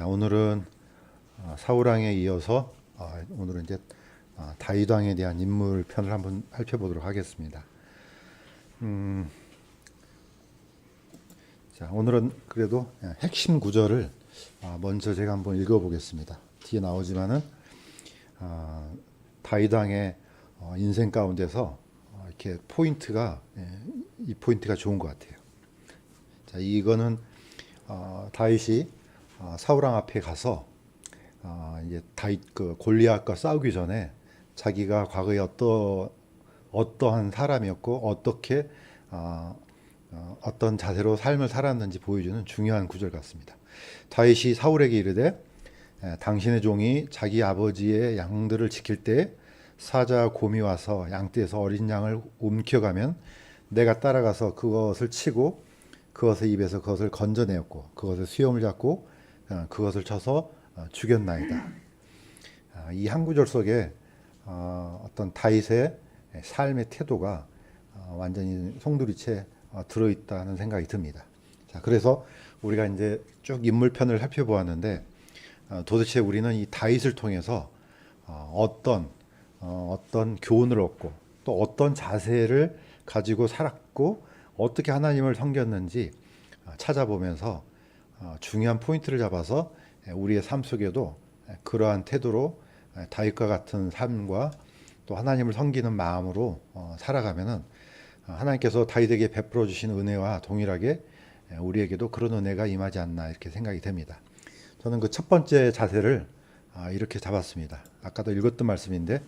오늘은 사울 왕에 이어서 오늘은 이제 다윗 왕에 대한 인물 편을 한번 살펴보도록 하겠습니다. 자, 오늘은 그래도 핵심 구절을 먼저 제가 한번 읽어보겠습니다. 뒤에 나오지만은 다윗 왕의 인생 가운데서 이렇게 포인트가 이 포인트가 좋은 것 같아요. 자, 이거는 다윗이 사울 왕 앞에 가서 이제 다윗 그 골리앗과 싸우기 전에 자기가 과거에 어떠한 사람이었고 어떻게 어떤 자세로 삶을 살았는지 보여주는 중요한 구절 같습니다. 다윗이 사울에게 이르되 당신의 종이 자기 아버지의 양들을 지킬 때 사자 곰이 와서 양떼에서 어린 양을 움켜가면 내가 따라가서 그것을 치고 그것의 입에서 그것을 건져내었고 그것의 수염을 잡고 그것을 쳐서 죽였나이다. 이 한 구절 속에 어떤 다윗의 삶의 태도가 완전히 송두리째 들어있다는 생각이 듭니다. 자, 그래서 우리가 이제 쭉 인물편을 살펴보았는데 도대체 우리는 이 다윗을 통해서 어떤 교훈을 얻고 또 어떤 자세를 가지고 살았고 어떻게 하나님을 섬겼는지 찾아보면서 중요한 포인트를 잡아서 우리의 삶 속에도 그러한 태도로 다윗과 같은 삶과 또 하나님을 섬기는 마음으로 살아가면은 하나님께서 다윗에게 베풀어 주신 은혜와 동일하게 우리에게도 그런 은혜가 임하지 않나 이렇게 생각이 됩니다. 저는 그 첫 번째 자세를 이렇게 잡았습니다. 아까도 읽었던 말씀인데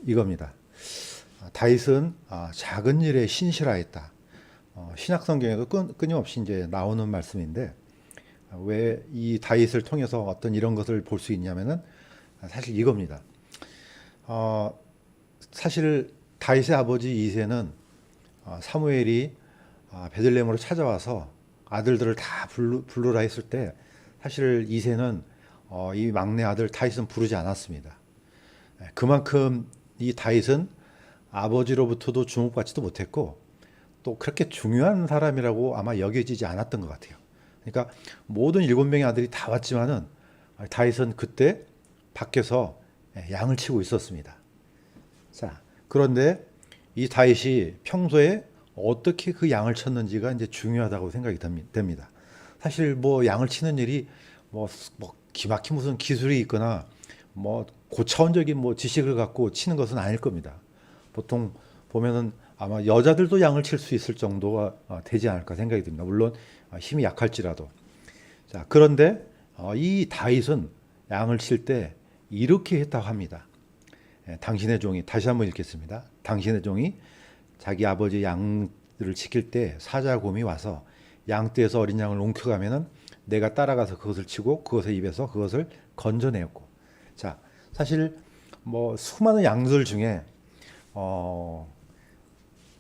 이겁니다. 다윗은 작은 일에 신실하였다. 신약 성경에도 끊임없이 이제 나오는 말씀인데 왜 이 다윗을 통해서 어떤 이런 것을 볼 수 있냐면은 사실 이겁니다. 사실 다윗의 아버지 이새는 사무엘이 베들레헴으로 찾아와서 아들들을 다 부르라 했을 때 사실 이새는 이 막내 아들 다윗은 부르지 않았습니다. 그만큼 이 다윗은 아버지로부터도 주목받지도 못했고 또 그렇게 중요한 사람이라고 아마 여겨지지 않았던 것 같아요. 그러니까 모든 7명의 아들이 다 왔지만은 다윗은 그때 밖에서 양을 치고 있었습니다. 자, 그런데 이 다윗이 평소에 어떻게 그 양을 쳤는지가 이제 중요하다고 생각이 됩니다. 사실 뭐 양을 치는 일이 뭐 기막힌 무슨 기술이 있거나 뭐 고차원적인 뭐 지식을 갖고 치는 것은 아닐 겁니다. 보통 보면은 아마 여자들도 양을 칠 수 있을 정도가 되지 않을까 생각이 듭니다. 물론 힘이 약할지라도. 자, 그런데 이 다윗은 양을 칠 때 이렇게 했다고 합니다. 당신의 종이, 다시 한번 읽겠습니다. 당신의 종이 자기 아버지 양들을 지킬 때 사자곰이 와서 양떼에서 어린 양을 옮겨가면은 내가 따라가서 그것을 치고 그것의 입에서 그것을 건져내었고. 자, 사실 뭐 수많은 양들 중에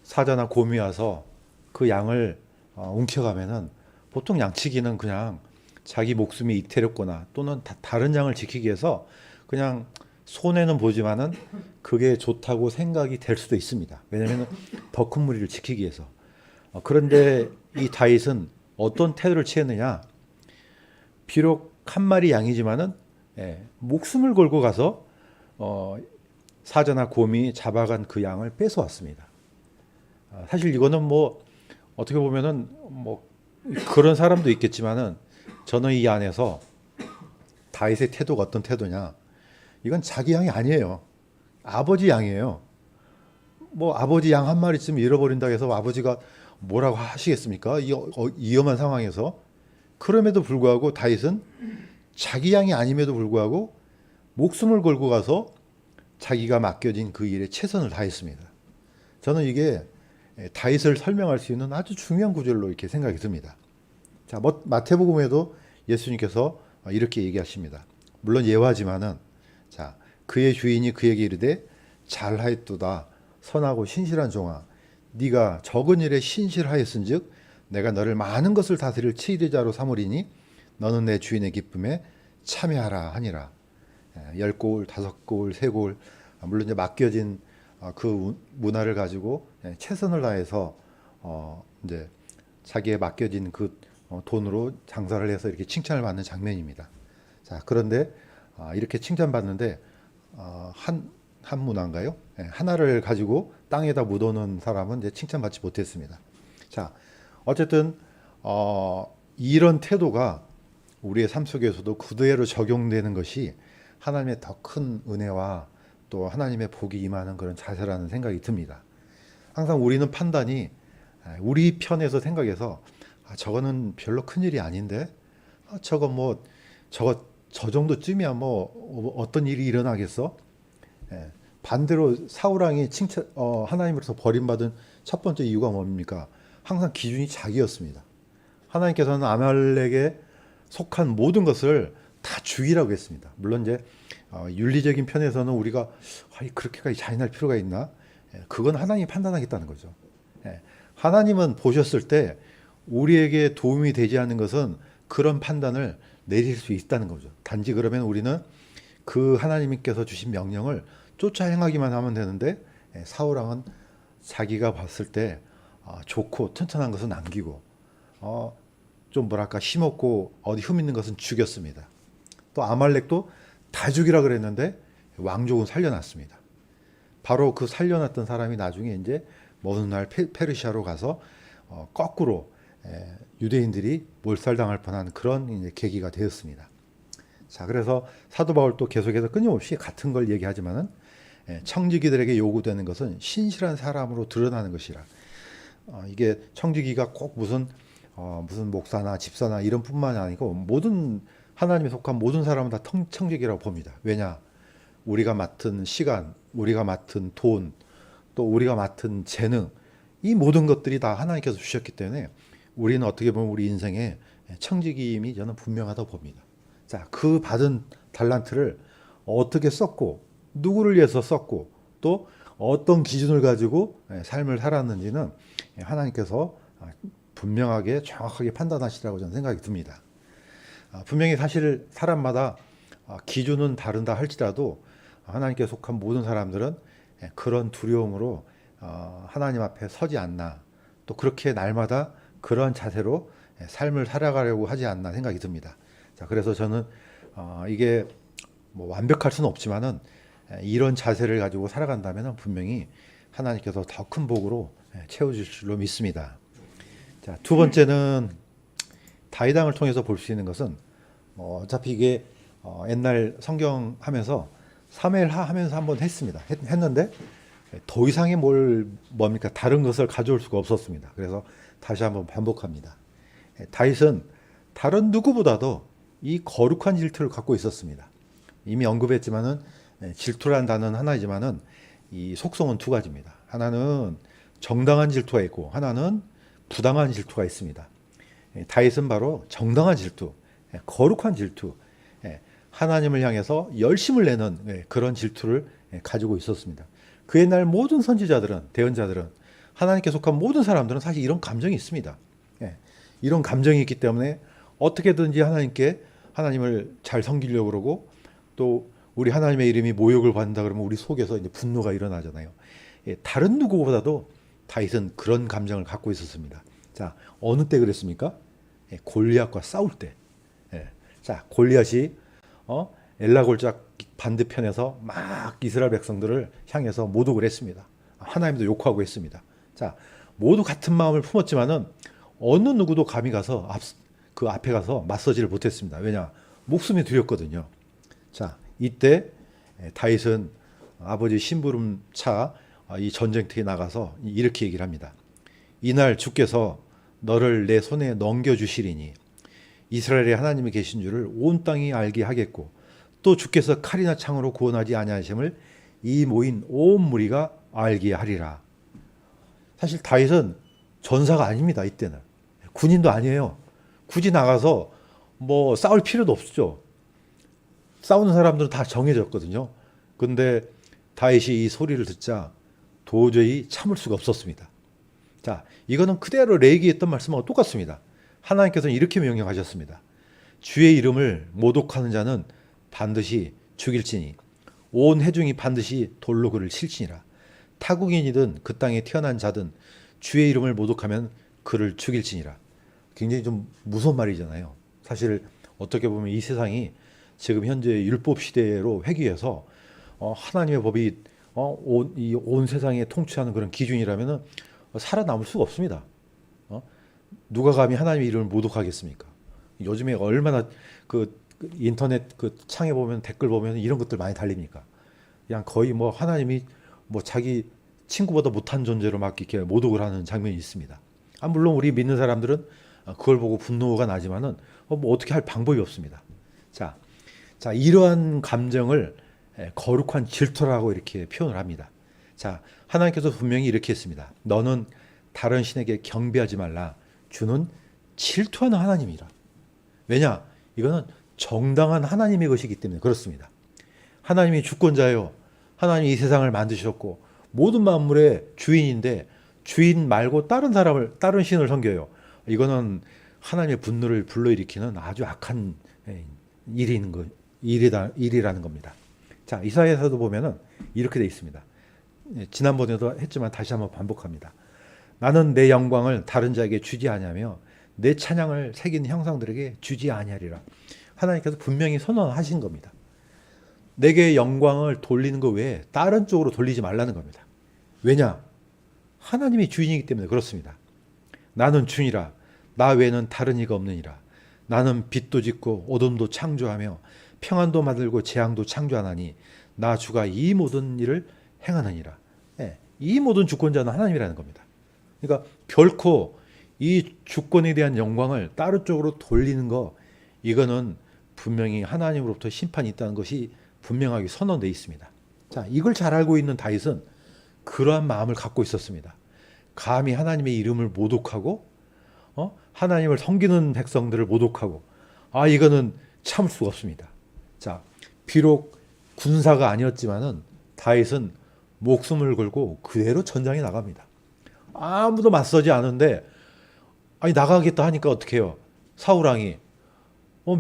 사자나 곰이 와서 그 양을 움켜가면은 보통 양치기는 그냥 자기 목숨이 이태롭거나 또는 다른 양을 지키기 위해서 그냥 손해는 보지만은 그게 좋다고 생각이 될 수도 있습니다. 왜냐하면 더 큰 무리를 지키기 위해서. 그런데 이 다윗은 어떤 태도를 취했느냐? 비록 한 마리 양이지만은 목숨을 걸고 가서 사자나 곰이 잡아간 그 양을 뺏어왔습니다. 사실 이거는 뭐 어떻게 보면은 뭐 그런 사람도 있겠지만은 저는 이 안에서 다윗의 태도가 어떤 태도냐? 이건 자기 양이 아니에요. 아버지 양이에요. 뭐 아버지 양 한 마리쯤 잃어버린다고 해서 아버지가 뭐라고 하시겠습니까? 이 위험한 상황에서. 그럼에도 불구하고 다윗은 자기 양이 아님에도 불구하고 목숨을 걸고 가서 자기가 맡겨진 그 일에 최선을 다했습니다. 저는 이게 다윗을 설명할 수 있는 아주 중요한 구절로 이렇게 생각이 듭니다. 자, 마태복음에도 예수님께서 이렇게 얘기하십니다. 물론 예화지만은 자, 그의 주인이 그에게 이르되 잘하였도다 선하고 신실한 종아 네가 적은 일에 신실하였은즉 내가 너를 많은 것을 다스릴 치리자로 삼으리니 너는 내 주인의 기쁨에 참여하라 하니라. 10고울, 5고울, 3고울 물론 이제 맡겨진 그 문화를 가지고 최선을 다해서 이제 자기의 맡겨진 그 돈으로 장사를 해서 이렇게 칭찬을 받는 장면입니다. 자, 그런데 이렇게 칭찬받는데 한 문화인가요? 예, 하나를 가지고 땅에다 묻어놓은 사람은 이제 칭찬받지 못했습니다. 자, 어쨌든 이런 태도가 우리의 삶 속에서도 그대로 적용되는 것이 하나님의 더 큰 은혜와 또 하나님의 복이 임하는 그런 자세라는 생각이 듭니다. 항상 우리는 판단이 우리 편에서 생각해서 저거는 별로 큰 일이 아닌데 저거 뭐 저 정도쯤이야 뭐 어떤 일이 일어나겠어? 예, 반대로 사울왕이 하나님으로서 버림받은 첫 번째 이유가 뭡니까? 항상 기준이 자기였습니다. 하나님께서는 아말렉에 속한 모든 것을 다 죽이라고 했습니다. 물론 이제 윤리적인 편에서는 우리가 그렇게까지 잔인할 필요가 있나? 예, 그건 하나님이 판단하겠다는 거죠. 예, 하나님은 보셨을 때 우리에게 도움이 되지 않는 것은 그런 판단을 내릴 수 있다는 거죠. 단지 그러면 우리는 그 하나님께서 주신 명령을 쫓아 행하기만 하면 되는데 사울왕은 자기가 봤을 때 좋고 튼튼한 것은 남기고 좀 뭐랄까 힘없고 어디 흠 있는 것은 죽였습니다. 또 아말렉도 다 죽이라 그랬는데 왕족은 살려놨습니다. 바로 그 살려놨던 사람이 나중에 이제 먼 훗날 페르시아로 가서 거꾸로 유대인들이 몰살당할 뻔한 그런 이제 계기가 되었습니다. 자, 그래서 사도 바울 또 계속해서 끊임없이 같은 걸 얘기하지만은 청지기들에게 요구되는 것은 신실한 사람으로 드러나는 것이라. 이게 청지기가 꼭 무슨 목사나 집사나 이런 뿐만이 아니고 모든 하나님에 속한 모든 사람은 다 청지기라고 봅니다. 왜냐? 우리가 맡은 시간, 우리가 맡은 돈, 또 우리가 맡은 재능, 이 모든 것들이 다 하나님께서 주셨기 때문에 우리는 어떻게 보면 우리 인생에 청지기임이 저는 분명하다고 봅니다. 자, 그 받은 달란트를 어떻게 썼고 누구를 위해서 썼고 또 어떤 기준을 가지고 삶을 살았는지는 하나님께서 분명하게 정확하게 판단하시라고 저는 생각이 듭니다. 분명히 사실 사람마다 기준은 다른다 할지라도 하나님께 속한 모든 사람들은 그런 두려움으로 하나님 앞에 서지 않나, 또 그렇게 날마다 그런 자세로 삶을 살아가려고 하지 않나 생각이 듭니다. 자, 그래서 저는 이게 뭐 완벽할 수는 없지만은 이런 자세를 가지고 살아간다면 분명히 하나님께서 더 큰 복으로 채워줄 줄로 믿습니다. 자, 두 번째는 다윗왕을 통해서 볼 수 있는 것은 어차피 이게 옛날 성경 하면서 사무엘하 하면서 한번 했는데 더 이상의 뭡니까 다른 것을 가져올 수가 없었습니다. 그래서 다시 한번 반복합니다. 다윗은 다른 누구보다도 이 거룩한 질투를 갖고 있었습니다. 이미 언급했지만은 질투라는 단어는 하나이지만은 이 속성은 두 가지입니다. 하나는 정당한 질투가 있고 하나는 부당한 질투가 있습니다. 다윗은 바로 정당한 질투, 거룩한 질투, 하나님을 향해서 열심을 내는 그런 질투를 가지고 있었습니다. 그 옛날 모든 선지자들은, 대언자들은, 하나님께 속한 모든 사람들은 사실 이런 감정이 있습니다. 이런 감정이 있기 때문에 어떻게든지 하나님을 잘 섬기려고 그러고 또 우리 하나님의 이름이 모욕을 받는다 그러면 우리 속에서 이제 분노가 일어나잖아요. 다른 누구보다도 다윗은 그런 감정을 갖고 있었습니다. 자, 어느 때 그랬습니까? 골리앗과 싸울 때. 자, 골리앗이 엘라골작 반대편에서 막 이스라엘 백성들을 향해서 모독을 했습니다. 하나님도 욕하고 했습니다. 자, 모두 같은 마음을 품었지만은 어느 누구도 감히 가서 그 앞에 가서 맞서지를 못했습니다. 왜냐? 목숨이 두렵거든요. 자, 이때 다윗은 아버지 심부름 차 이 전쟁터에 나가서 이렇게 얘기를 합니다. 이날 주께서 너를 내 손에 넘겨주시리니 이스라엘에 하나님이 계신 줄을 온 땅이 알게 하겠고 또 주께서 칼이나 창으로 구원하지 아니하심을 이 모인 온 무리가 알게 하리라. 사실 다윗은 전사가 아닙니다. 이때는 군인도 아니에요. 굳이 나가서 뭐 싸울 필요도 없죠. 싸우는 사람들은 다 정해졌거든요. 근데 다윗이 이 소리를 듣자 도저히 참을 수가 없었습니다. 자, 이거는 그대로 레위기에 했던 말씀하고 똑같습니다. 하나님께서는 이렇게 명령하셨습니다. 주의 이름을 모독하는 자는 반드시 죽일지니 온 회중이 반드시 돌로 그를 칠지니라. 타국인이든 그 땅에 태어난 자든 주의 이름을 모독하면 그를 죽일지니라. 굉장히 좀 무서운 말이잖아요. 사실 어떻게 보면 이 세상이 지금 현재 율법 시대로 회귀해서 하나님의 법이 온 세상에 통치하는 그런 기준이라면은 살아남을 수가 없습니다. 어? 누가 감히 하나님의 이름을 모독하겠습니까? 요즘에 얼마나 그 인터넷 그 창에 보면 댓글 보면 이런 것들 많이 달립니까? 그냥 거의 뭐 하나님이 뭐 자기 친구보다 못한 존재로 막 이렇게 모독을 하는 장면이 있습니다. 물론 우리 믿는 사람들은 그걸 보고 분노가 나지만은 뭐 어떻게 할 방법이 없습니다. 자, 이러한 감정을 거룩한 질투라고 이렇게 표현을 합니다. 자, 하나님께서 분명히 이렇게 했습니다. 너는 다른 신에게 경배하지 말라. 주는 질투하는 하나님이라. 왜냐? 이거는 정당한 하나님의 것이기 때문에 그렇습니다. 하나님이 주권자요. 하나님이 이 세상을 만드셨고 모든 만물의 주인인데 주인 말고 다른 신을 섬겨요. 이거는 하나님의 분노를 불러일으키는 아주 악한 일이라는 겁니다. 자, 이사야서도 보면은 이렇게 돼 있습니다. 지난번에도 했지만 다시 한번 반복합니다. 나는 내 영광을 다른 자에게 주지 아니하며 내 찬양을 새긴 형상들에게 주지 아니하리라. 하나님께서 분명히 선언하신 겁니다. 내게 영광을 돌리는 것 외에 다른 쪽으로 돌리지 말라는 겁니다. 왜냐? 하나님이 주인이기 때문에 그렇습니다. 나는 주니라. 나 외에는 다른 이가 없느니라. 나는 빛도 짓고 어둠도 창조하며 평안도 만들고 재앙도 창조하나니 나 주가 이 모든 일을 행하느니라. 이 모든 주권자는 하나님이라는 겁니다. 그러니까 결코 이 주권에 대한 영광을 다른 쪽으로 돌리는 거, 이거는 분명히 하나님으로부터 심판이 있다는 것이 분명하게 선언되어 있습니다. 자, 이걸 잘 알고 있는 다윗은 그러한 마음을 갖고 있었습니다. 감히 하나님의 이름을 모독하고 하나님을 섬기는 백성들을 모독하고 이거는 참을 수가 없습니다. 자, 비록 군사가 아니었지만은 다윗은 목숨을 걸고 그대로 전장에 나갑니다. 아무도 맞서지 않은데 나가겠다 하니까 어떻게 해요? 사울왕이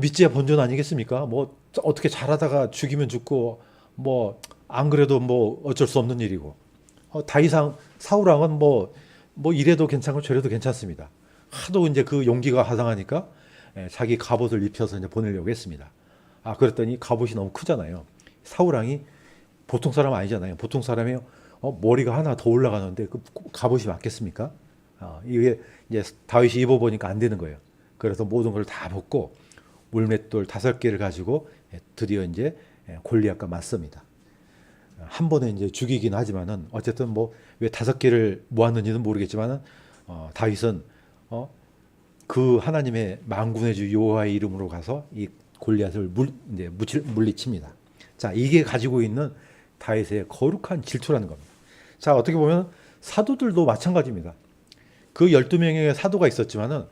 믿지야 본전 아니겠습니까? 뭐 어떻게 잘하다가 죽이면 죽고 뭐 안 그래도 뭐 어쩔 수 없는 일이고 사울왕은 뭐 이래도 괜찮고 저래도 괜찮습니다. 하도 이제 그 용기가 하상하니까 자기 갑옷을 입혀서 이제 보내려고 했습니다. 그랬더니 갑옷이 너무 크잖아요. 사울왕이 보통 사람 아니잖아요. 보통 사람이 머리가 하나 더 올라가는데 그 갑옷이 맞겠습니까? 이게 이제 다윗이 입어보니까 안 되는 거예요. 그래서 모든 걸 다 벗고 물맷돌 5개를 가지고 드디어 이제 골리앗과 맞섭니다. 한 번에 이제 죽이긴 하지만은 어쨌든 뭐 왜 5개를 모았는지는 모르겠지만은 다윗은 그 하나님의 만군의 주 여호와의 이름으로 가서 이 골리앗을 물리칩니다. 자, 이게 가지고 있는 다윗의 거룩한 질투라는 겁니다. 자, 어떻게 보면 사도들도 마찬가지입니다. 그 12명의 사도가 있었지만은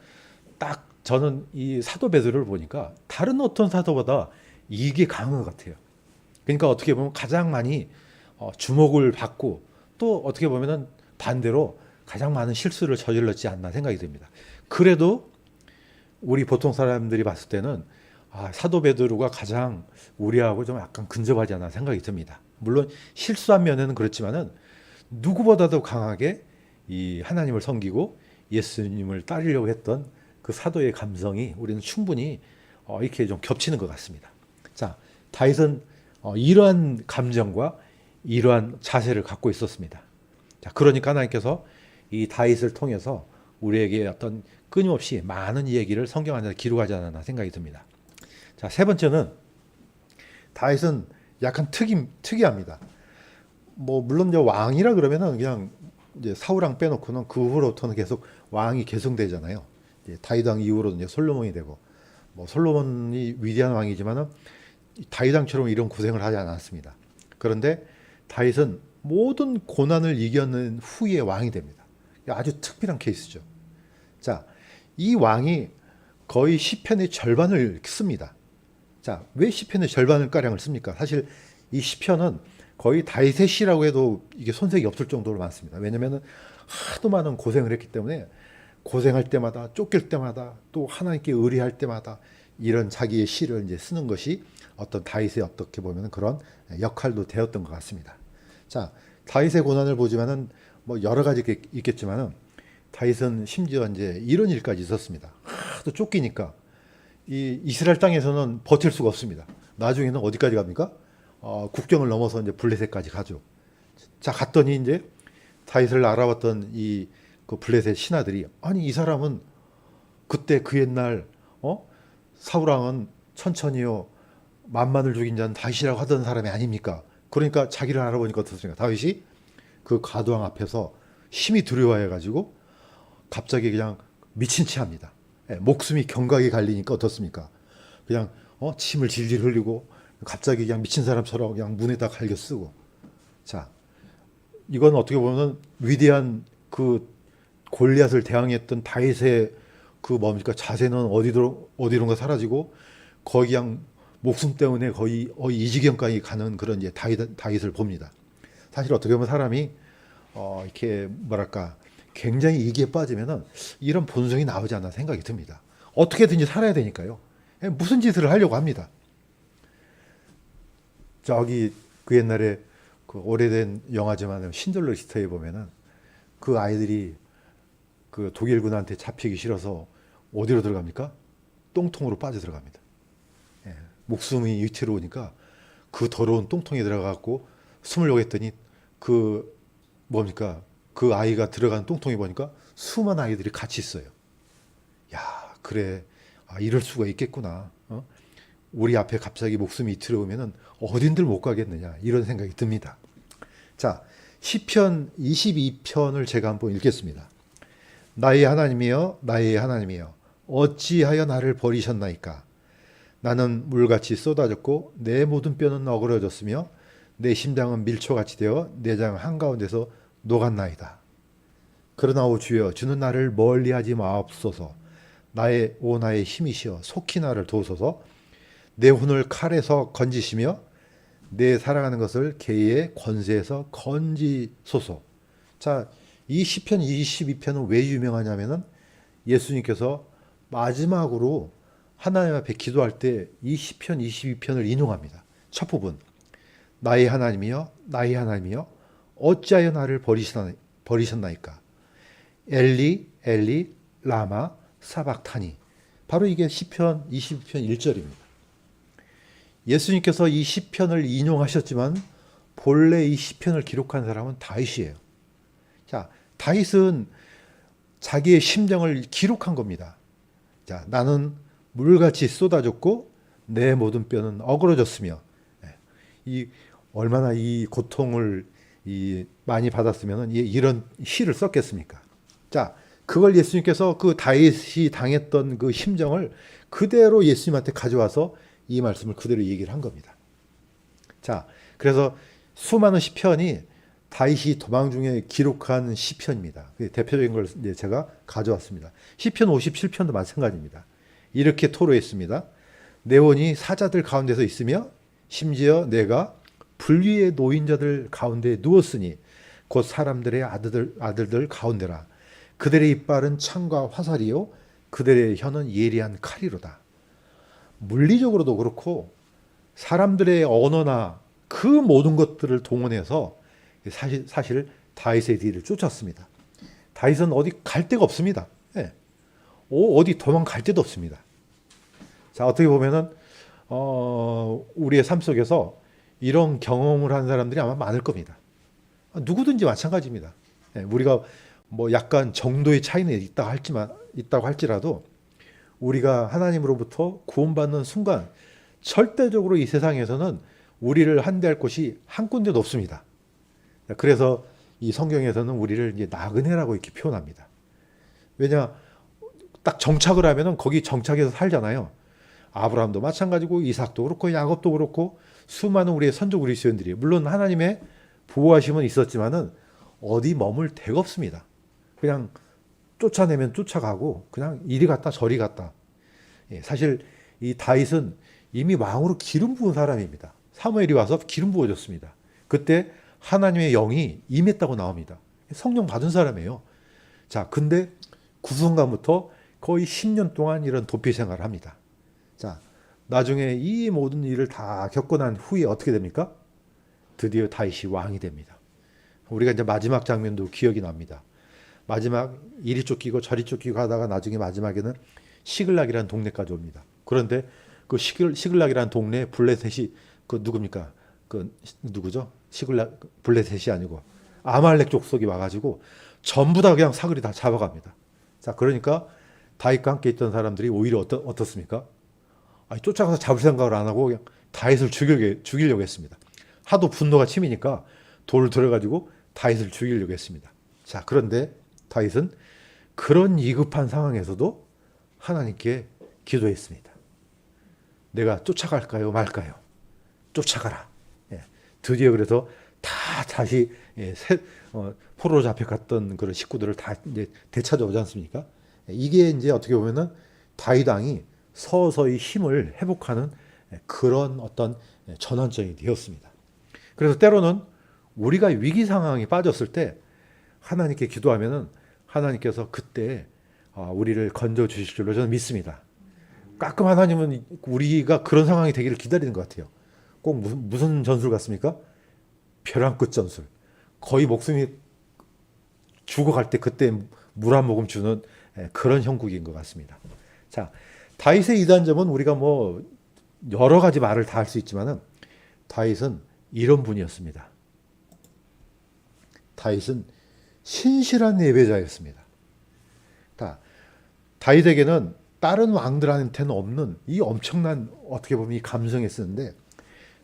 딱 저는 이 사도 베드로를 보니까 다른 어떤 사도보다 이게 강한 것 같아요. 그러니까 어떻게 보면 가장 많이 주목을 받고 또 어떻게 보면은 반대로 가장 많은 실수를 저질렀지 않나 생각이 듭니다. 그래도 우리 보통 사람들이 봤을 때는 사도 베드로가 가장 우리하고 좀 약간 근접하지 않나 생각이 듭니다. 물론 실수한 면에는 그렇지만은 누구보다도 강하게 이 하나님을 섬기고 예수님을 따르려고 했던 그 사도의 감성이 우리는 충분히 이렇게 좀 겹치는 것 같습니다. 자, 다윗은 이러한 감정과 이러한 자세를 갖고 있었습니다. 자, 그러니까 하나님께서 이 다윗을 통해서 우리에게 어떤 끊임없이 많은 얘기를 성경 안에서 기록하지 않았나 생각이 듭니다. 자, 세 번째는 다윗은 약간 특이합니다. 뭐 물론 이제 왕이라 그러면은 그냥 이제 사울왕 빼놓고는 그 후로부터는 계속 왕이 계승되잖아요. 다윗 왕 이후로는 이제 솔로몬이 되고, 뭐 솔로몬이 위대한 왕이지만은 다윗 왕처럼 이런 고생을 하지 않았습니다. 그런데 다윗은 모든 고난을 이겨낸 후에 왕이 됩니다. 아주 특별한 케이스죠. 자, 이 왕이 거의 시편의 절반을 씁니다. 자, 왜 시편의 절반을 가량을 씁니까? 사실 이 시편은 거의 다윗의 시라고 해도 이게 손색이 없을 정도로 많습니다. 왜냐하면 하도 많은 고생을 했기 때문에 고생할 때마다 쫓길 때마다 또 하나님께 의뢰할 때마다 이런 자기의 시를 이제 쓰는 것이 어떤 다윗의 어떻게 보면 그런 역할도 되었던 것 같습니다. 자, 다윗의 고난을 보지만은 뭐 여러 가지 있겠지만은 다윗은 심지어 이제 이런 일까지 있었습니다. 하도 쫓기니까 이 이스라엘 땅에서는 버틸 수가 없습니다. 나중에는 어디까지 갑니까? 국경을 넘어서 이제 블레셋까지 가죠. 자, 갔더니 이제 다윗을 알아봤던 이 그 블레셋 신하들이, 아니 이 사람은 그때 그 옛날 사울왕은 천천히요 만만을 죽인 자는 다윗이라고 하던 사람이 아닙니까? 그러니까 자기를 알아보니까 어떻습니까? 다윗이 그 가두왕 앞에서 힘이 두려워해가지고 갑자기 그냥 미친 채 합니다. 예, 목숨이 경각에 갈리니까 어떻습니까? 그냥 침을 질질 흘리고 갑자기 그냥 미친 사람처럼 그냥 문에다 갈겨 쓰고. 자, 이건 어떻게 보면 위대한 그 골리앗을 대항했던 다윗의 그 뭡니까 자세는 어디론가 사라지고 거의 그냥 목숨 때문에 거의 이 지경까지 가는 그런 이제 다윗을 봅니다. 사실 어떻게 보면 사람이 이렇게 뭐랄까 굉장히 이기에 빠지면은 이런 본성이 나오지 않나 생각이 듭니다. 어떻게든지 살아야 되니까요. 무슨 짓을 하려고 합니다. 저기 그 옛날에 그 오래된 영화지만 신들러리스트에 보면은 그 아이들이 그 독일군한테 잡히기 싫어서 어디로 들어갑니까? 똥통으로 빠져 들어갑니다. 예, 목숨이 위태로우니까 그 더러운 똥통에 들어가고 숨으려고 했더니 그 뭡니까? 그 아이가 들어간 똥통에 보니까 수많은 아이들이 같이 있어요. 야, 그래. 이럴 수가 있겠구나. 우리 앞에 갑자기 목숨이 위태로우면은 어딘들 못 가겠느냐. 이런 생각이 듭니다. 자, 시편 22편을 제가 한번 읽겠습니다. 나의 하나님이여, 나의 하나님이여, 어찌하여 나를 버리셨나이까? 나는 물같이 쏟아졌고 내 모든 뼈는 어그러졌으며 내 심장은 밀초같이 되어 내장 한가운데서 녹았나이다. 그러나 오 주여, 주는 나를 멀리하지 마옵소서. 나의 힘이시여 속히 나를 도우소서. 내 혼을 칼에서 건지시며 내 사랑하는 것을 개의 권세에서 건지소서. 자, 이 시편 22편은 왜 유명하냐면은 예수님께서 마지막으로 하나님 앞에 기도할 때 이 시편 22편을 인용합니다. 첫 부분, 나의 하나님이여, 나의 하나님이여, 어찌하여 나를 버리셨나이까? 엘리 엘리 라마 사박타니. 바로 이게 시편 22편 1절입니다. 예수님께서 이 시편을 인용하셨지만 본래 이 시편을 기록한 사람은 다윗이에요. 자, 다윗은 자기의 심정을 기록한 겁니다. 자, 나는 물같이 쏟아졌고 내 모든 뼈는 어그러졌으며, 이 얼마나 이 고통을 많이 받았으면 이런 시를 썼겠습니까? 자, 그걸 예수님께서 그 다윗이 당했던 그 심정을 그대로 예수님한테 가져와서 이 말씀을 그대로 얘기를 한 겁니다. 자, 그래서 수많은 시편이 다윗이 도망 중에 기록한 시편입니다. 대표적인 걸 이제 제가 가져왔습니다. 시편 57편도 마찬가지입니다. 이렇게 토로했습니다. 내 혼이 사자들 가운데서 있으며 심지어 내가 불위의 노인자들 가운데 누웠으니 곧 사람들의 아들들 가운데라. 그들의 이빨은 창과 화살이요 그들의 혀는 예리한 칼이로다. 물리적으로도 그렇고 사람들의 언어나 그 모든 것들을 동원해서 사실 다윗의 뒤를 쫓았습니다. 다윗은 어디 갈 데가 없습니다. 예. 어디 도망갈 데도 없습니다. 자, 어떻게 보면은 우리의 삶 속에서 이런 경험을 한 사람들이 아마 많을 겁니다. 누구든지 마찬가지입니다. 예. 우리가 뭐 약간 정도의 차이는 있다고 할지라도 우리가 하나님으로부터 구원받는 순간 절대적으로 이 세상에서는 우리를 한대할 곳이 한 군데도 없습니다. 그래서 이 성경에서는 우리를 이제 나그네라고 이렇게 표현합니다. 왜냐, 딱 정착을 하면은 거기 정착해서 살잖아요. 아브라함도 마찬가지고 이삭도 그렇고 야곱도 그렇고 수많은 우리의 선조 그리스도인들이 물론 하나님의 보호하심은 있었지만은 어디 머물 데가 없습니다. 그냥 쫓아내면 쫓아가고 그냥 이리 갔다 저리 갔다. 예, 사실 이 다윗은 이미 왕으로 기름 부은 사람입니다. 사무엘이 와서 기름 부어줬습니다. 그때 하나님의 영이 임했다고 나옵니다. 성령 받은 사람이에요. 자, 근데 그 순간부터 거의 10년 동안 이런 도피 생활을 합니다. 자, 나중에 이 모든 일을 다 겪고 난 후에 어떻게 됩니까? 드디어 다윗이 왕이 됩니다. 우리가 이제 마지막 장면도 기억이 납니다. 마지막 이리 쫓기고 저리 쫓기고 하다가 나중에 마지막에는 시글락이라는 동네까지 옵니다. 그런데 그 시글락이라는 동네에 블레셋이 그 누굽니까? 그 누구죠? 시글락 블레셋이 아니고 아말렉 족속이 와가지고 전부 다 그냥 사거리 다 잡아갑니다. 자, 그러니까 다윗과 함께 있던 사람들이 오히려 어떻습니까? 아니, 쫓아가서 잡을 생각을 안 하고 그냥 다윗을 죽이려고 했습니다. 하도 분노가 치미니까 돌을 들어가지고 다윗을 죽이려고 했습니다. 자, 그런데 다윗은 그런 위급한 상황에서도 하나님께 기도했습니다. 내가 쫓아갈까요, 말까요? 쫓아가라. 예, 드디어 그래서 다 다시 포로로 잡혀갔던 그런 식구들을 다 이제 되찾아오지 않습니까? 이게 이제 어떻게 보면은 다윗 왕이 서서히 힘을 회복하는 그런 어떤 전환점이 되었습니다. 그래서 때로는 우리가 위기 상황에 빠졌을 때 하나님께 기도하면은 하나님께서 그때 우리를 건져 주실 줄로 저는 믿습니다. 가끔 하나님은 우리가 그런 상황이 되기를 기다리는 것 같아요. 꼭 무슨 전술 같습니까? 벼랑 끝 전술. 거의 목숨이 죽어갈 때 그때 물 한 모금 주는 그런 형국인 것 같습니다. 자, 다윗의 이단점은 우리가 뭐 여러 가지 말을 다 할 수 있지만은 다윗은 이런 분이었습니다. 다윗은 신실한 예배자였습니다. 다윗에게는 다른 왕들한테는 없는 이 엄청난 어떻게 보면 이 감성이 쓰는데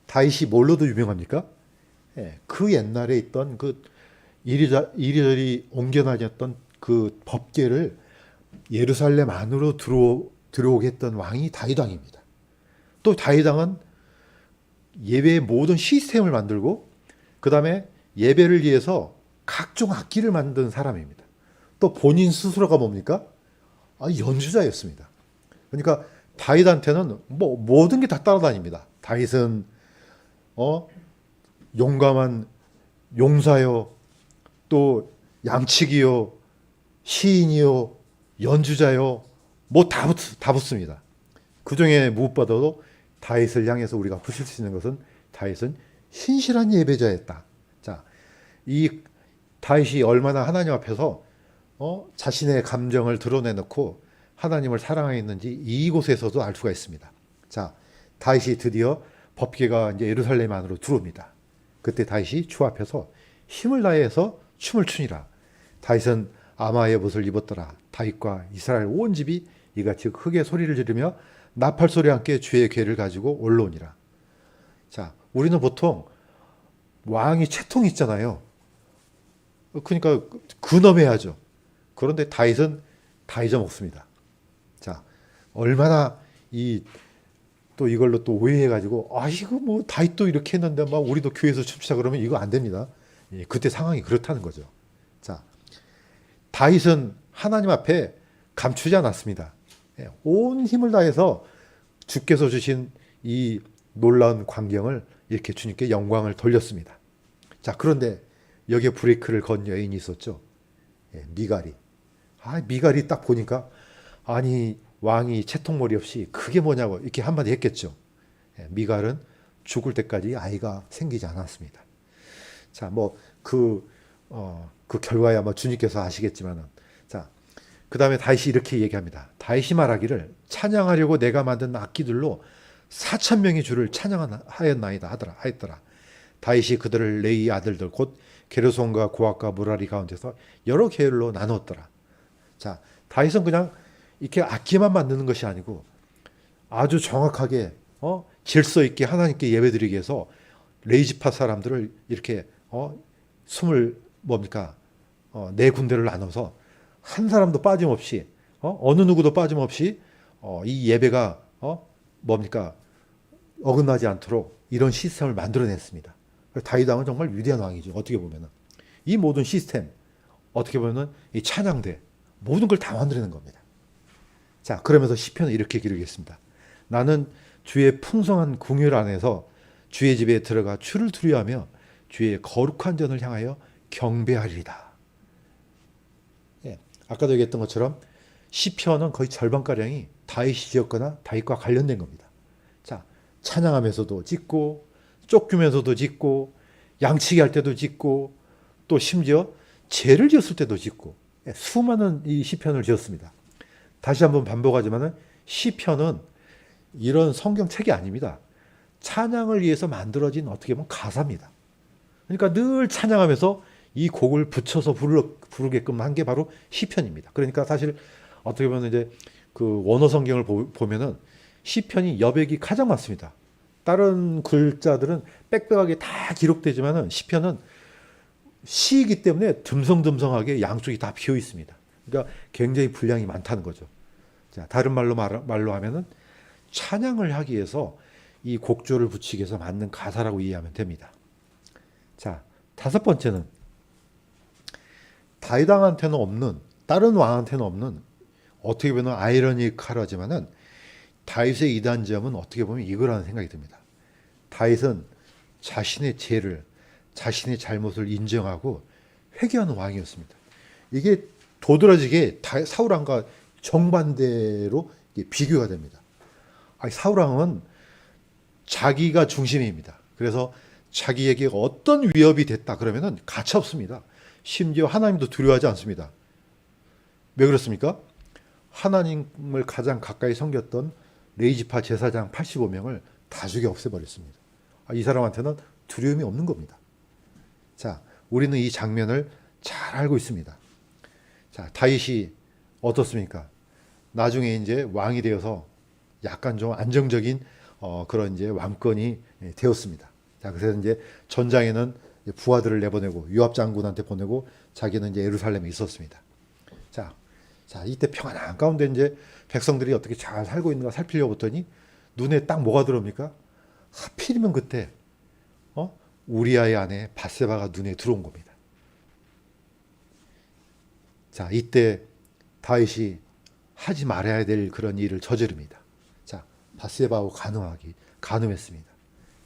다윗이 뭘로도 유명합니까? 그 옛날에 있던 그 이리저리 옮겨 다녔던 그 법궤를 예루살렘 안으로 들어오게 했던 왕이 다윗 왕입니다. 또 다윗 왕은 예배의 모든 시스템을 만들고 그 다음에 예배를 위해서 각종 악기를 만든 사람입니다. 또 본인 스스로가 뭡니까? 연주자였습니다. 그러니까 다윗한테는 뭐 모든 게 다 따라다닙니다. 다윗은 용감한 용사요, 또 양치기요, 시인이요, 연주자요, 뭐 다 붙습니다. 그 중에 무엇보다도 다윗을 향해서 우리가 붙일 수 있는 것은 다윗은 신실한 예배자였다. 자, 이 다윗이 얼마나 하나님 앞에서 자신의 감정을 드러내놓고 하나님을 사랑했는지 이곳에서도 알 수가 있습니다. 자, 다윗이 드디어 법궤가 이제 예루살렘 안으로 들어옵니다. 그때 다윗이 주 앞에서 힘을 다해서 춤을 추니라. 다윗은 아마의 옷을 입었더라. 다윗과 이스라엘 온 집이 이같이 크게 소리를 지르며 나팔 소리와 함께 주의 궤를 가지고 올라오니라. 자, 우리는 보통 왕이 채통이 있잖아요. 그러니까 근엄해야죠. 그런데 다윗은 다 잊어먹습니다. 자, 얼마나 또 이걸로 또 오해해가지고 이거 뭐 다윗도 이렇게 했는데 막 우리도 교회에서 춤추자 그러면 이거 안 됩니다. 그때 상황이 그렇다는 거죠. 자, 다윗은 하나님 앞에 감추지 않았습니다. 온 힘을 다해서 주께서 주신 이 놀라운 광경을 이렇게 주님께 영광을 돌렸습니다. 자, 그런데 여기에 브레이크를 건 여인이 있었죠. 미갈이. 미갈이 딱 보니까 아니 왕이 채통머리 없이 그게 뭐냐고 이렇게 한마디 했겠죠. 미갈은 죽을 때까지 아이가 생기지 않았습니다. 자, 뭐 그 결과야 아마 주님께서 아시겠지만은, 자, 그 다음에 다윗이 이렇게 얘기합니다. 다윗이 말하기를 찬양하려고 내가 만든 악기들로 4,000명이 주를 찬양하였나이다 하였더라. 다윗이 그들을 레위 아들들 곧 게르손과 고압과 무라리 가운데서 여러 계열로 나누었더라. 자, 다윗은 그냥 이렇게 악기만 만드는 것이 아니고 아주 정확하게 질서 있게 하나님께 예배드리기 위해서 레이지파 사람들을 이렇게 네 군데를 나눠서 한 사람도 빠짐없이 어느 누구도 빠짐없이 이 예배가 어긋나지 않도록 이런 시스템을 만들어냈습니다. 다윗 왕은 정말 위대한 왕이죠. 어떻게 보면은 이 모든 시스템, 어떻게 보면은 이 찬양대 모든 걸 다 만들어낸 겁니다. 자, 그러면서 시편을 이렇게 기르겠습니다. 나는 주의 풍성한 궁율 안에서 주의 집에 들어가 주를 두려워하며 주의 거룩한 전을 향하여 경배하리이다. 아까도 얘기했던 것처럼 시편은 거의 절반가량이 다윗이 지었거나 다윗과 관련된 겁니다. 자, 찬양하면서도 짓고 쫓기면서도 짓고 양치기 할 때도 짓고 또 심지어 죄를 지었을 때도 짓고 수많은 이 시편을 지었습니다. 다시 한번 반복하지만은 시편은 이런 성경책이 아닙니다. 찬양을 위해서 만들어진 어떻게 보면 가사입니다. 그러니까 늘 찬양하면서 이 곡을 붙여서 부르게끔 한 게 바로 시편입니다. 그러니까 사실 어떻게 보면 이제 그 원어 성경을 보면은 시편이 여백이 가장 많습니다. 다른 글자들은 빽빽하게 다 기록되지만은 시편은 시이기 때문에 듬성듬성하게 양쪽이 다 비어 있습니다. 그러니까 굉장히 분량이 많다는 거죠. 자, 다른 말로 하면은 찬양을 하기 위해서 이 곡조를 붙이기 위해서 만든 가사라고 이해하면 됩니다. 자, 다섯 번째는 다윗 왕한테는 없는, 다른 왕한테는 없는, 어떻게 보면 아이러니컬하지만은 다윗의 이단점은 어떻게 보면 이거라는 생각이 듭니다. 다윗은 자신의 죄를, 자신의 잘못을 인정하고 회개하는 왕이었습니다. 이게 도드라지게 사울 왕과 정반대로 비교가 됩니다. 사울 왕은 자기가 중심입니다. 그래서 자기에게 어떤 위협이 됐다 그러면은 가차 없습니다. 심지어 하나님도 두려워하지 않습니다. 왜 그렇습니까? 하나님을 가장 가까이 섬겼던 레이지파 제사장 85명을 다 죽여 없애버렸습니다. 이 사람한테는 두려움이 없는 겁니다. 자, 우리는 이 장면을 잘 알고 있습니다. 자, 다윗이 어떻습니까? 나중에 이제 왕이 되어서 약간 좀 안정적인 그런 이제 왕권이 되었습니다. 자, 그래서 이제 전장에는 부하들을 내보내고 요압 장군한테 보내고 자기는 이제 예루살렘에 있었습니다. 자, 이때 평안한 가운데 이제 백성들이 어떻게 잘 살고 있는가 살피려고 봤더니 눈에 딱 뭐가 들어옵니까? 하필이면 그때 우리아의 아내 밧세바가 눈에 들어온 겁니다. 자, 이때 다윗이 하지 말아야 될 그런 일을 저지릅니다. 자, 밧세바하고 간음했습니다.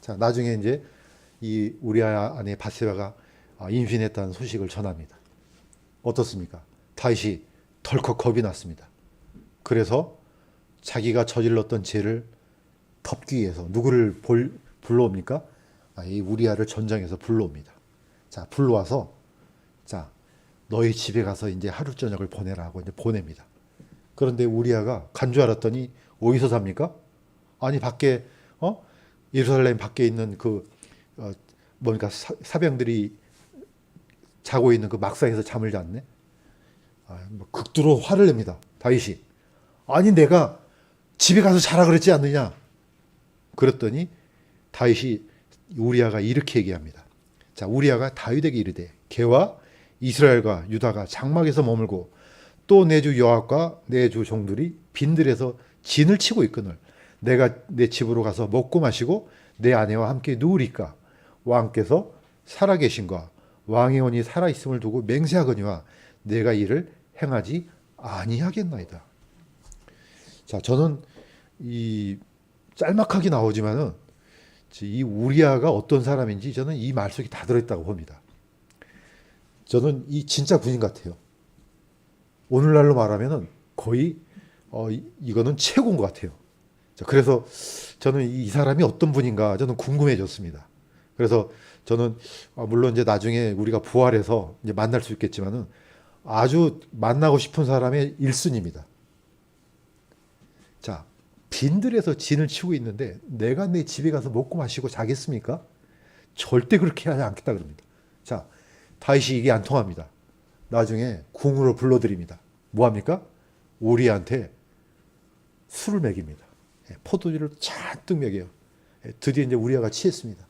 자, 나중에 이제 이 우리아 아내 밧세바가 임신했다는 소식을 전합니다. 어떻습니까? 다윗이 덜컥 겁이 났습니다. 그래서 자기가 저질렀던 죄를 덮기 위해서 누구를 불러옵니까? 이 우리아를 전장에서 불러옵니다. 자, 불러와서 자, 너희 집에 가서 이제 하루 저녁을 보내라고 이제 보냅니다. 그런데 우리아가 간 줄 알았더니 어디서 삽니까? 아니 밖에 예루살렘 밖에 있는 뭡니까 사병들이 자고 있는 그 막상에서 잠을 잤네. 극도로 화를 냅니다. 다윗이. 아니 내가 집에 가서 자라 그랬지 않느냐. 그랬더니 다윗이 우리아가 이렇게 얘기합니다. 자, 우리아가 다윗에게 이르되 개와 이스라엘과 유다가 장막에서 머물고 또 내 주 여호와과 내 주 종들이 빈들에서 진을 치고 있거늘 내가 내 집으로 가서 먹고 마시고 내 아내와 함께 누우리까 왕께서 살아계신과 왕의 혼이 살아있음을 두고 맹세하거니와 내가 이를 행하지 아니하겠나이다. 자, 저는 이 짤막하게 나오지만은 이 우리아가 어떤 사람인지 저는 이 말 속에 다 들어있다고 봅니다. 저는 이 진짜 군인 같아요. 오늘날로 말하면은 거의 이거는 최고인 것 같아요. 자, 그래서 저는 이 사람이 어떤 분인가 저는 궁금해졌습니다. 그래서 저는 물론 이제 나중에 우리가 부활해서 이제 만날 수 있겠지만은 아주 만나고 싶은 사람의 1순위입니다. 자, 빈들에서 진을 치고 있는데 내가 내 집에 가서 먹고 마시고 자겠습니까? 절대 그렇게 하지 않겠다 그럽니다. 자, 다윗이 이게 안 통합니다. 나중에 궁으로 불러드립니다. 뭐합니까? 우리한테 술을 먹입니다. 포도주를 잔뜩 먹여요. 드디어 이제 우리아가 취했습니다.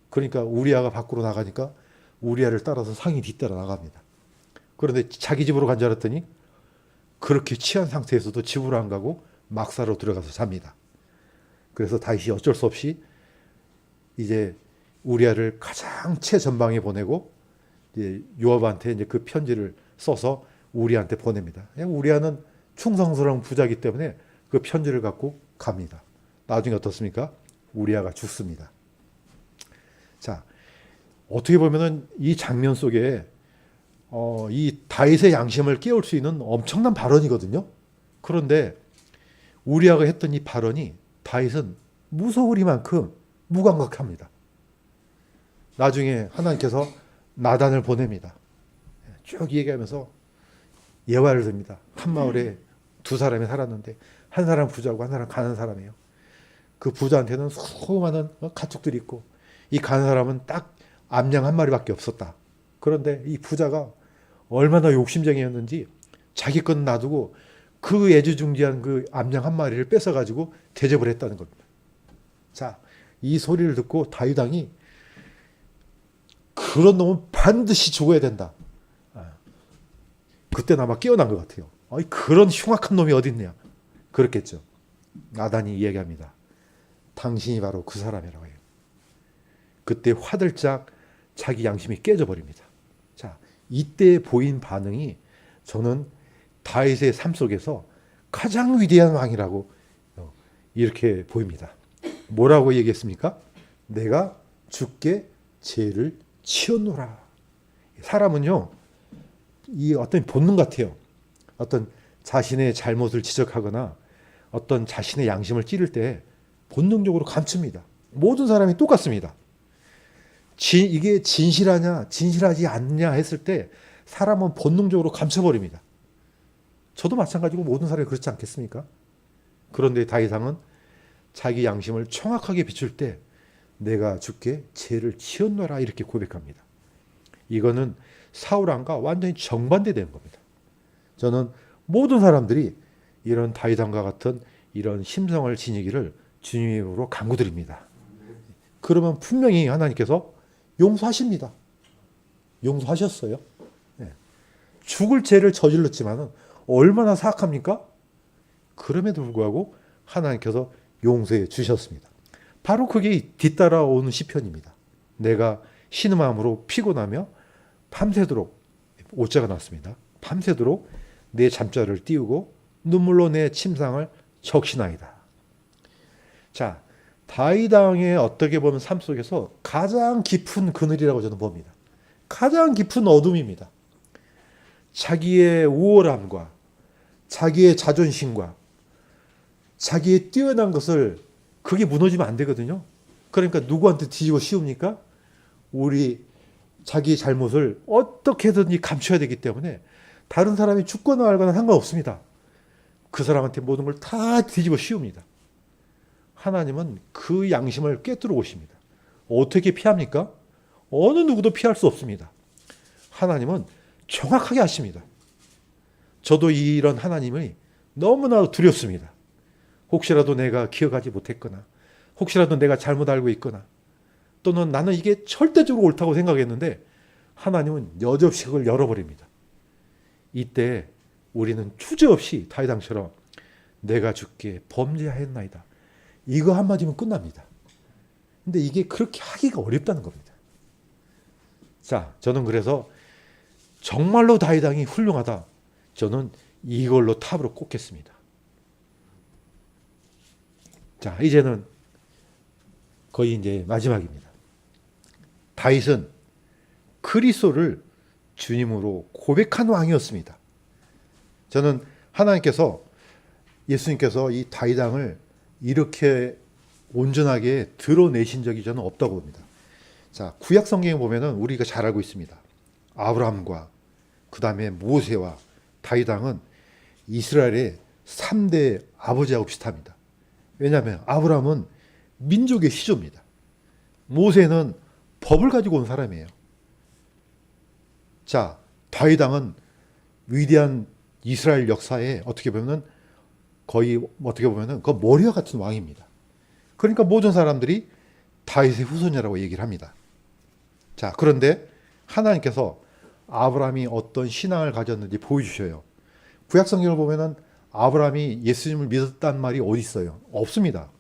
그러니까 우리아가 밖으로 나가니까 우리아를 따라서 상이 뒤따라 나갑니다. 그런데 자기 집으로 간 줄 알았더니 그렇게 취한 상태에서도 집으로 안 가고 막사로 들어가서 잡니다. 그래서 다윗이 어쩔 수 없이 이제 우리아를 가장 최전방에 보내고 이제 요압한테 이제 그 편지를 써서 우리아한테 보냅니다. 우리아는 충성스러운 부자이기 때문에 그 편지를 갖고 갑니다. 나중에 어떻습니까? 우리아가 죽습니다. 자, 어떻게 보면은 이 장면 속에 이 다윗의 양심을 깨울 수 있는 엄청난 발언이거든요. 그런데 우리아가 했던 이 발언이 다윗은 무서우리만큼 무감각합니다. 나중에 하나님께서 나단을 보냅니다. 쭉 얘기하면서 예화를 듭니다. 한 마을에 두 사람이 살았는데 한 사람 부자고 한 사람 가난한 사람이에요. 그 부자한테는 수많은 가축들이 있고 이 가난한 사람은 딱 암양 한 마리밖에 없었다. 그런데 이 부자가 얼마나 욕심쟁이였는지 자기 건 놔두고 그 애지중지한 그 암양 한 마리를 뺏어가지고 대접을 했다는 겁니다. 자, 이 소리를 듣고 다윗 왕이 그런 놈은 반드시 죽어야 된다. 그때는 아마 깨어난 것 같아요. 그런 흉악한 놈이 어디 있냐. 그렇겠죠. 나단이 이야기합니다. 당신이 바로 그 사람이라고 해요. 그때 화들짝 자기 양심이 깨져버립니다. 자, 이때 보인 반응이 저는 다윗의 삶 속에서 가장 위대한 왕이라고 이렇게 보입니다. 뭐라고 얘기했습니까? 내가 주께 죄를 치었노라. 사람은요, 이 어떤 본능 같아요. 어떤 자신의 잘못을 지적하거나 어떤 자신의 양심을 찌를 때 본능적으로 감춥니다. 모든 사람이 똑같습니다. 이게 진실하냐, 진실하지 않냐 했을 때 사람은 본능적으로 감춰버립니다. 저도 마찬가지고 모든 사람이 그렇지 않겠습니까? 그런데 다윗왕은 자기 양심을 정확하게 비출 때 내가 주께 죄를 치었노라 이렇게 고백합니다. 이거는 사울왕과 완전히 정반대되는 겁니다. 저는 모든 사람들이 이런 다윗왕과 같은 이런 심성을 지니기를 주님으로 간구드립니다. 그러면 분명히 하나님께서 용서하십니다. 용서하셨어요. 네. 죽을 죄를 저질렀지만 얼마나 사악합니까? 그럼에도 불구하고 하나님께서 용서해 주셨습니다. 바로 그게 뒤따라오는 시편입니다. 내가 신음함으로 피곤하며 밤새도록, 오자가 났습니다. 밤새도록 내 잠자를 띄우고 눈물로 내 침상을 적시나이다. 자, 다윗 왕의 어떻게 보면 삶 속에서 가장 깊은 그늘이라고 저는 봅니다. 가장 깊은 어둠입니다. 자기의 우월함과 자기의 자존심과 자기의 뛰어난 것을 그게 무너지면 안 되거든요. 그러니까 누구한테 뒤지고 씌웁니까? 우리 자기의 잘못을 어떻게든지 감춰야 되기 때문에 다른 사람이 죽거나 말거나 상관없습니다. 그 사람한테 모든 걸 다 뒤집어 씌웁니다. 하나님은 그 양심을 꿰뚫어 오십니다. 어떻게 피합니까? 어느 누구도 피할 수 없습니다. 하나님은 정확하게 아십니다. 저도 이런 하나님이 너무나 두렵습니다. 혹시라도 내가 기억하지 못했거나 혹시라도 내가 잘못 알고 있거나 또는 나는 이게 절대적으로 옳다고 생각했는데 하나님은 여지없이 그걸 열어버립니다. 이때 우리는 주저없이 다윗 왕처럼 내가 주께 범죄하였나이다. 이거 한마디면 끝납니다. 근데 이게 그렇게 하기가 어렵다는 겁니다. 자, 저는 그래서 정말로 다윗 왕이 훌륭하다. 저는 이걸로 탑으로 꼽겠습니다. 자, 이제는 거의 이제 마지막입니다. 다윗은 그리스도를 주님으로 고백한 왕이었습니다. 저는 하나님께서 예수님께서 이 다윗 왕을 이렇게 온전하게 드러내신 적이 저는 없다고 봅니다. 자, 구약 성경에 보면은 우리가 잘 알고 있습니다. 아브라함과 그 다음에 모세와 다윗 왕은 이스라엘의 3대 아버지하고 비슷합니다. 왜냐하면 아브라함은 민족의 시조입니다. 모세는 법을 가지고 온 사람이에요. 자, 다윗 왕은 위대한 이스라엘 역사에 어떻게 보면은 거의 어떻게 보면은 그 머리와 같은 왕입니다. 그러니까 모든 사람들이 다윗의 후손이라고 얘기를 합니다. 자, 그런데 하나님께서 아브라함이 어떤 신앙을 가졌는지 보여주셔요. 구약 성경을 보면은 아브라함이 예수님을 믿었다는 말이 어디 있어요? 없습니다.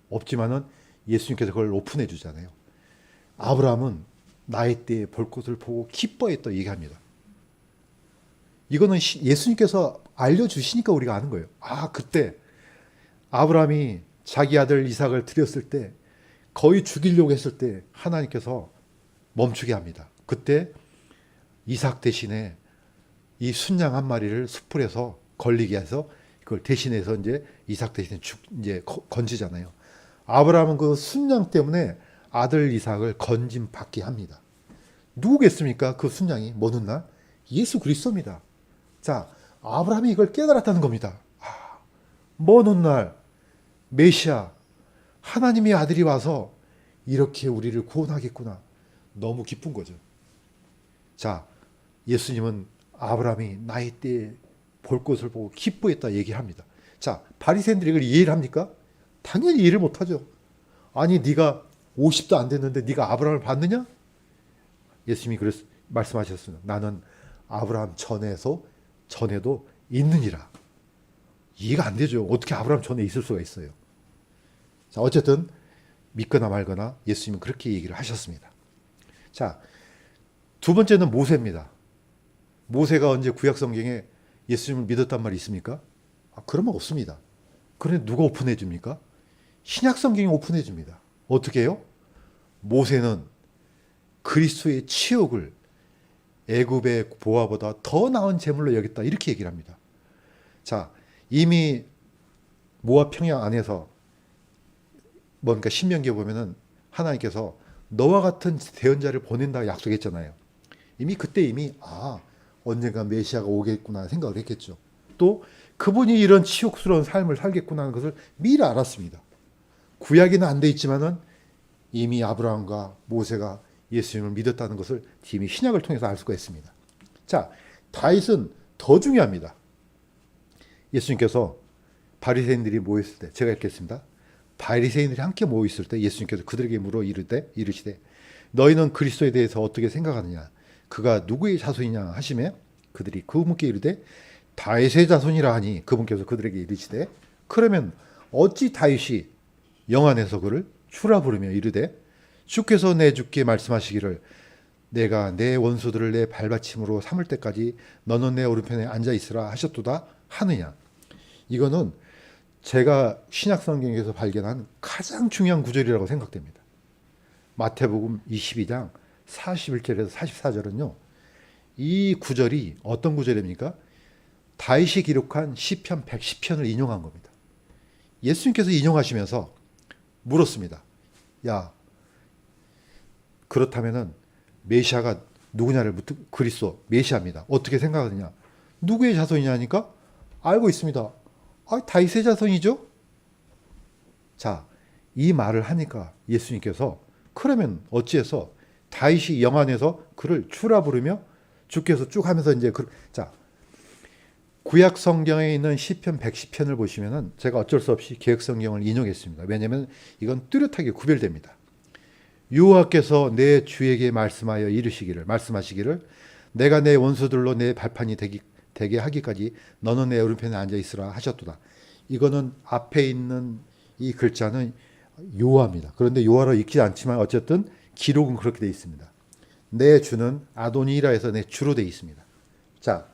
없지만은 예수님께서 그걸 오픈해 주잖아요. 아브라함은 나의 때에 볼 것을 보고 기뻐했다 얘기합니다. 이거는 예수님께서 알려주시니까 우리가 아는 거예요. 아, 그때 아브라함이 자기 아들 이삭을 드렸을 때 거의 죽이려고 했을 때 하나님께서 멈추게 합니다. 그때 이삭 대신에 이 순양 한 마리를 숯불에서 걸리게 해서 그걸 대신해서 이제 이삭 대신에 이제 건지잖아요. 아브라함은 그 순양 때문에 아들 이삭을 건짐 받게 합니다. 누구겠습니까? 그 순양이 뭐 훗날 예수 그리스도입니다. 자, 아브라함이 이걸 깨달았다는 겁니다. 먼 훗날 메시아 하나님의 아들이 와서 이렇게 우리를 구원하겠구나. 너무 기쁜 거죠. 자, 예수님은 아브라함이 나이 때에 볼 것을 보고 기뻐했다 얘기합니다. 자, 바리새인들이 이걸 이해를 합니까? 당연히 이해를 못하죠. 아니 네가 50도 안 됐는데 네가 아브라함을 봤느냐? 예수님이 말씀하셨습니다. 나는 아브라함 전에도 있느니라. 이해가 안 되죠. 어떻게 아브라함 전에 있을 수가 있어요. 자, 어쨌든 믿거나 말거나 예수님은 그렇게 얘기를 하셨습니다. 자, 두 번째는 모세입니다. 모세가 언제 구약 성경에 예수님을 믿었단 말이 있습니까? 그런 말 없습니다. 그런데 누가 오픈해 줍니까? 신약 성경이 오픈해 줍니다. 어떻게 해요? 모세는 그리스도의 치욕을 애굽의 보화보다 더 나은 제물로 여겼다. 이렇게 얘기를 합니다. 자, 이미 모압 평양 안에서 뭔가 신명기에 보면은 하나님께서 너와 같은 대언자를 보낸다고 약속했잖아요. 이미 언젠가 메시아가 오겠구나 생각을 했겠죠. 또 그분이 이런 치욕스러운 삶을 살겠구나 하는 것을 미리 알았습니다. 구약에는 안 돼 있지만은 이미 아브라함과 모세가 예수님을 믿었다는 것을 이미 신약을 통해서 알 수가 있습니다. 자, 다윗은 더 중요합니다. 예수님께서 바리새인들이 모였을 때, 제가 읽겠습니다. 바리새인들이 함께 모여 있을 때 예수님께서 그들에게 물어 이르시되 너희는 그리스도에 대해서 어떻게 생각하느냐? 그가 누구의 자손이냐 하시매 그들이 그분께 이르되 다윗의 자손이라 하니 그분께서 그들에게 이르시되 그러면 어찌 다윗이 영안에서 그를 주라 부르며 이르되 주께서 내 주께 말씀하시기를 내가 내 원수들을 내 발받침으로 삼을 때까지 너는 내 오른편에 앉아 있으라 하셨도다 하느냐. 이거는 제가 신약 성경에서 발견한 가장 중요한 구절이라고 생각됩니다. 마태복음 22장 41절에서 44절은요. 이 구절이 어떤 구절입니까? 다윗이 기록한 시편 110편을 인용한 겁니다. 예수님께서 인용하시면서 물었습니다. 야, 그렇다면은 메시아가 누구냐를 그리스도 메시아입니다. 어떻게 생각하느냐? 누구의 자손이냐니까 알고 있습니다. 다윗의 자손이죠? 자, 이 말을 하니까 예수님께서 그러면 어찌해서 다윗이 영안에서 그를 주라 부르며 주께서 쭉 하면서 이제 자, 구약 성경에 있는 시편 110편을 보시면은 제가 어쩔 수 없이 개역 성경을 인용했습니다. 왜냐하면 이건 뚜렷하게 구별됩니다. 여호와께서 내 주에게 말씀하시기를 내가 내 원수들로 내 발판이 되게 하기까지 너는 내 오른편에 앉아 있으라 하셨도다. 이거는 앞에 있는 이 글자는 요하입니다. 그런데 요하로 읽지 않지만 어쨌든 기록은 그렇게 되어 있습니다. 내 주는 아도니라 해서 내 주로 되어 있습니다. 자,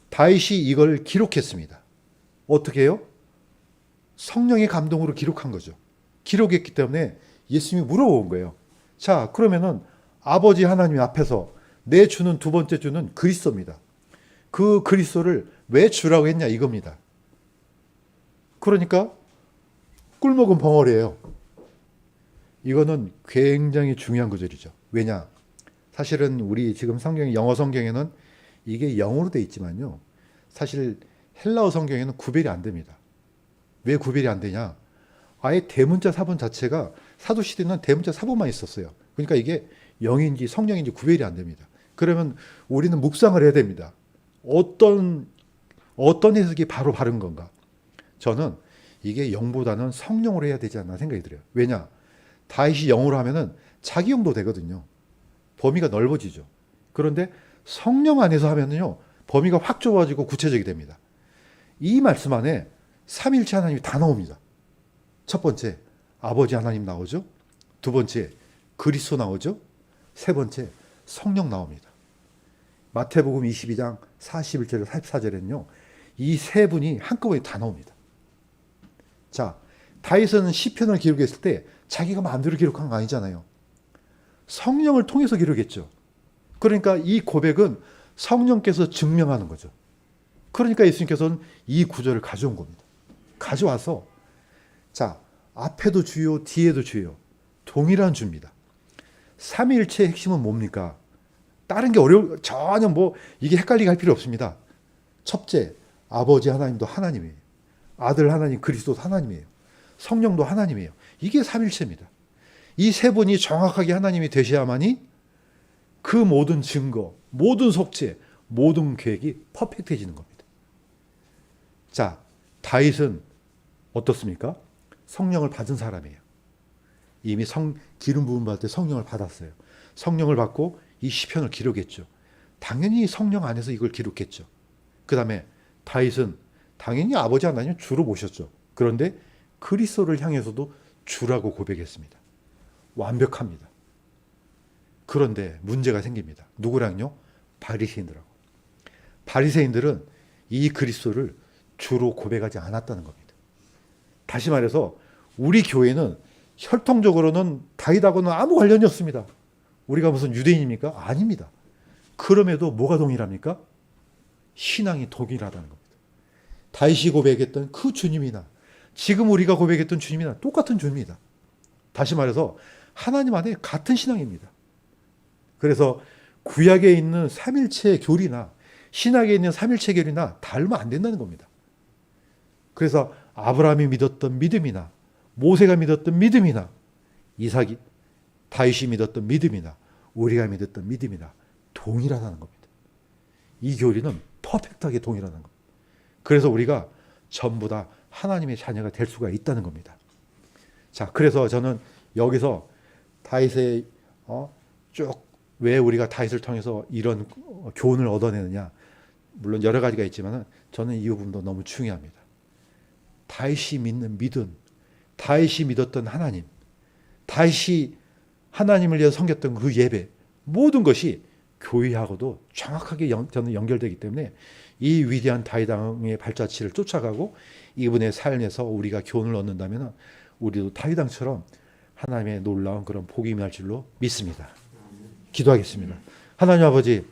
다윗이 이걸 기록했습니다. 어떻게 해요? 성령의 감동으로 기록한 거죠. 기록했기 때문에 예수님이 물어본 거예요. 자, 그러면은 아버지 하나님 앞에서 내 주는 두 번째 주는 그리스도입니다. 그 그리스도를 왜 주라고 했냐 이겁니다. 그러니까 꿀먹은 벙어리예요. 이거는 굉장히 중요한 구절이죠. 왜냐? 사실은 우리 지금 영어 성경에는 이게 영어로 돼 있지만요. 사실 헬라어 성경에는 구별이 안 됩니다. 왜 구별이 안 되냐? 아예 대문자 사본 자체가 사도시대는 대문자 사본만 있었어요. 그러니까 이게 영인지 성령인지 구별이 안 됩니다. 그러면 우리는 묵상을 해야 됩니다. 어떤 해석이 바로 바른 건가? 저는 이게 영보다는 성령으로 해야 되지 않나 생각이 들어요. 왜냐? 다윗이 영으로 하면은 자기 영도 되거든요. 범위가 넓어지죠. 그런데 성령 안에서 하면은요, 범위가 확 좁아지고 구체적이 됩니다. 이 말씀 안에 삼위일체 하나님이 다 나옵니다. 첫 번째, 아버지 하나님 나오죠. 두 번째, 그리스도 나오죠. 세 번째, 성령 나옵니다. 마태복음 22장 41절에서 44절에는요, 이 세 분이 한꺼번에 다 나옵니다. 자, 다윗은 시편을 기록했을 때 자기가 마음대로 기록한 거 아니잖아요. 성령을 통해서 기록했죠. 그러니까 이 고백은 성령께서 증명하는 거죠. 그러니까 예수님께서는 이 구절을 가져온 겁니다. 가져와서 자, 앞에도 주요, 뒤에도 주요. 동일한 주입니다. 삼위일체의 핵심은 뭡니까? 다른 게 전혀 이게 헷갈리게 할 필요 없습니다. 첫째, 아버지 하나님도 하나님이에요. 아들 하나님, 그리스도 하나님이에요. 성령도 하나님이에요. 이게 삼일체입니다. 이 세 분이 정확하게 하나님이 되셔야만이 그 모든 증거, 모든 속죄, 모든 계획이 퍼펙트해지는 겁니다. 자, 다윗은 어떻습니까? 성령을 받은 사람이에요. 이미 기름 부음 받을 때 성령을 받았어요. 성령을 받고 이 시편을 기록했죠. 당연히 성령 안에서 이걸 기록했죠. 그 다음에 다윗은 당연히 아버지 하나님 주로 모셨죠. 그런데 그리스도를 향해서도 주라고 고백했습니다. 완벽합니다. 그런데 문제가 생깁니다. 누구랑요? 바리새인들하고. 바리새인들은 이 그리스도를 주로 고백하지 않았다는 겁니다. 다시 말해서 우리 교회는 혈통적으로는 다윗하고는 아무 관련이 없습니다. 우리가 무슨 유대인입니까? 아닙니다. 그럼에도 뭐가 동일합니까? 신앙이 동일하다는 겁니다. 다윗이 고백했던 그 주님이나 지금 우리가 고백했던 주님이나 똑같은 주님이다. 다시 말해서 하나님 안에 같은 신앙입니다. 그래서 구약에 있는 삼일체 교리나 신약에 있는 삼일체 교리나 다르면 안 된다는 겁니다. 그래서 아브라함이 믿었던 믿음이나 모세가 믿었던 믿음이나 이삭이 다윗이 믿었던 믿음이나 우리가 믿었던 믿음이나 동일하다는 겁니다. 이 교리는 퍼펙트하게 동일하다는 겁니다. 그래서 우리가 전부 다 하나님의 자녀가 될 수가 있다는 겁니다. 자, 그래서 저는 여기서 다윗의 쭉 왜 우리가 다윗을 통해서 이런 교훈을 얻어내느냐, 물론 여러 가지가 있지만 저는 이 부분도 너무 중요합니다. 다윗이 믿는 믿음, 다윗이 믿었던 하나님, 다윗이 하나님을 위해서 섬겼던 그 예배, 모든 것이 교회하고도 정확하게 저는 연결되기 때문에 이 위대한 다윗 왕의 발자취를 쫓아가고 이분의 삶에서 우리가 교훈을 얻는다면 우리도 다윗 왕처럼 하나님의 놀라운 그런 복이 임할 줄로 믿습니다. 기도하겠습니다. 하나님 아버지,